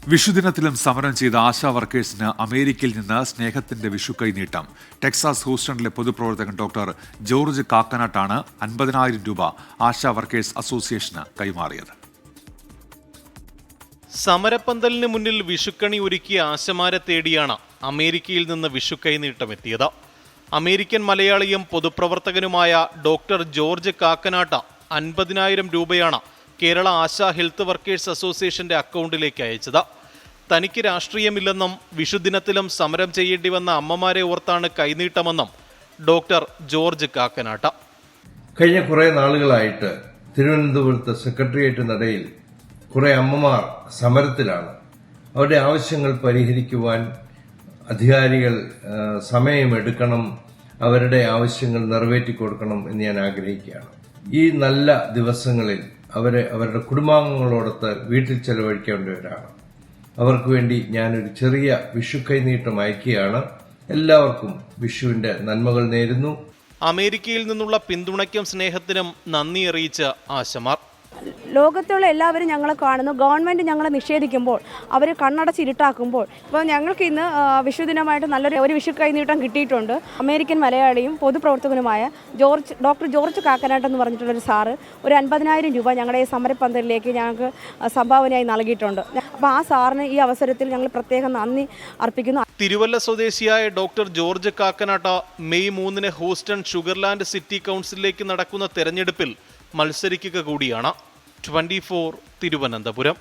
വിഷുദിനത്തിലും സമരം ചെയ്ത ആശാ വർക്കേഴ്സിന് അമേരിക്കയിൽ നിന്ന് സ്നേഹത്തിന്റെ വിഷു കൈനീട്ടം. ടെക്സാസ് ഹൂസ്റ്റണിലെ പൊതുപ്രവർത്തകൻ ഡോക്ടർ ജോർജ് കാക്കനാട്ടാണ് 50,000 രൂപ ആശാ വർക്കേഴ്സ് അസോസിയേഷന് കൈമാറിയത്. സമരപ്പന്തലിന് മുന്നിൽ വിഷുക്കണി ഒരുക്കിയ ആശമാരെ തേടിയാണ് അമേരിക്കയിൽ നിന്ന് വിഷു കൈനീട്ടമെത്തിയത്. അമേരിക്കൻ മലയാളിയും പൊതുപ്രവർത്തകനുമായ ഡോക്ടർ ജോർജ് കാക്കനാട്ട 50,000 രൂപയാണ് കേരള ആശാ ഹെൽത്ത് വർക്കേഴ്സ് അസോസിയേഷന്റെ അക്കൗണ്ടിലേക്ക് അയച്ചത്. തനിക്ക് രാഷ്ട്രീയമില്ലെന്നും വിഷുദിനത്തിലും സമരം ചെയ്യേണ്ടി വന്ന അമ്മമാരെ ഓർത്താണ് കൈനീട്ടമെന്നും ഡോക്ടർ ജോർജ് കാക്കനാട്ട. കഴിഞ്ഞ കുറേ നാളുകളായിട്ട് തിരുവനന്തപുരത്ത് സെക്രട്ടേറിയറ്റ് നടയിൽ കുറെ അമ്മമാർ സമരത്തിലാണ്. അവരുടെ ആവശ്യങ്ങൾ പരിഹരിക്കുവാൻ അധികാരികൾ സമയമെടുക്കണം, അവരുടെ ആവശ്യങ്ങൾ നിറവേറ്റിക്കൊടുക്കണം എന്ന് ഞാൻ ആഗ്രഹിക്കുകയാണ്. ഈ നല്ല ദിവസങ്ങളിൽ അവരുടെ കുടുംബാംഗങ്ങളോടൊത്ത് വീട്ടിൽ ചെലവഴിക്കേണ്ടവരാണ്. അവർക്ക് വേണ്ടി ഞാനൊരു ചെറിയ വിഷു കൈനീട്ടം അയക്കുകയാണ്. എല്ലാവർക്കും വിഷുവിന്റെ നന്മകൾ നേരുന്നു. അമേരിക്കയിൽ നിന്നുള്ള പിന്തുണയ്ക്കും സ്നേഹത്തിനും നന്ദി അറിയിച്ച ആശമാർ. ലോകത്തുള്ള എല്ലാവരും ഞങ്ങളെ കാണുന്നു. ഗവൺമെൻറ് ഞങ്ങളെ നിഷേധിക്കുമ്പോൾ, അവർ കണ്ണടച്ചിരുട്ടാക്കുമ്പോൾ, ഇപ്പോൾ ഞങ്ങൾക്ക് ഇന്ന് വിഷുദിനമായിട്ട് നല്ലൊരു വിഷു കൈനീട്ടം കിട്ടിയിട്ടുണ്ട്. അമേരിക്കൻ മലയാളിയും പൊതുപ്രവർത്തകനുമായ ഡോക്ടർ ജോർജ് കാക്കനാട്ട് എന്ന് പറഞ്ഞിട്ടുള്ളൊരു സാറ് ഒരു 50,000 രൂപ ഞങ്ങളുടെ ഈ സമരപ്പന്തലിലേക്ക് ഞങ്ങൾക്ക് സംഭാവനയായി നൽകിയിട്ടുണ്ട്. അപ്പോൾ ആ സാറിന് ഈ അവസരത്തിൽ ഞങ്ങൾ പ്രത്യേകം നന്ദി അർപ്പിക്കുന്നു. തിരുവല്ല സ്വദേശിയായ doctor George Kakkanatt May 3 Houston Sugar Land city കൗൺസിലിലേക്ക് നടക്കുന്ന തെരഞ്ഞെടുപ്പിൽ മത്സരിക്കുക കൂടിയാണ്. 24 തിരുവനന്തപുരം.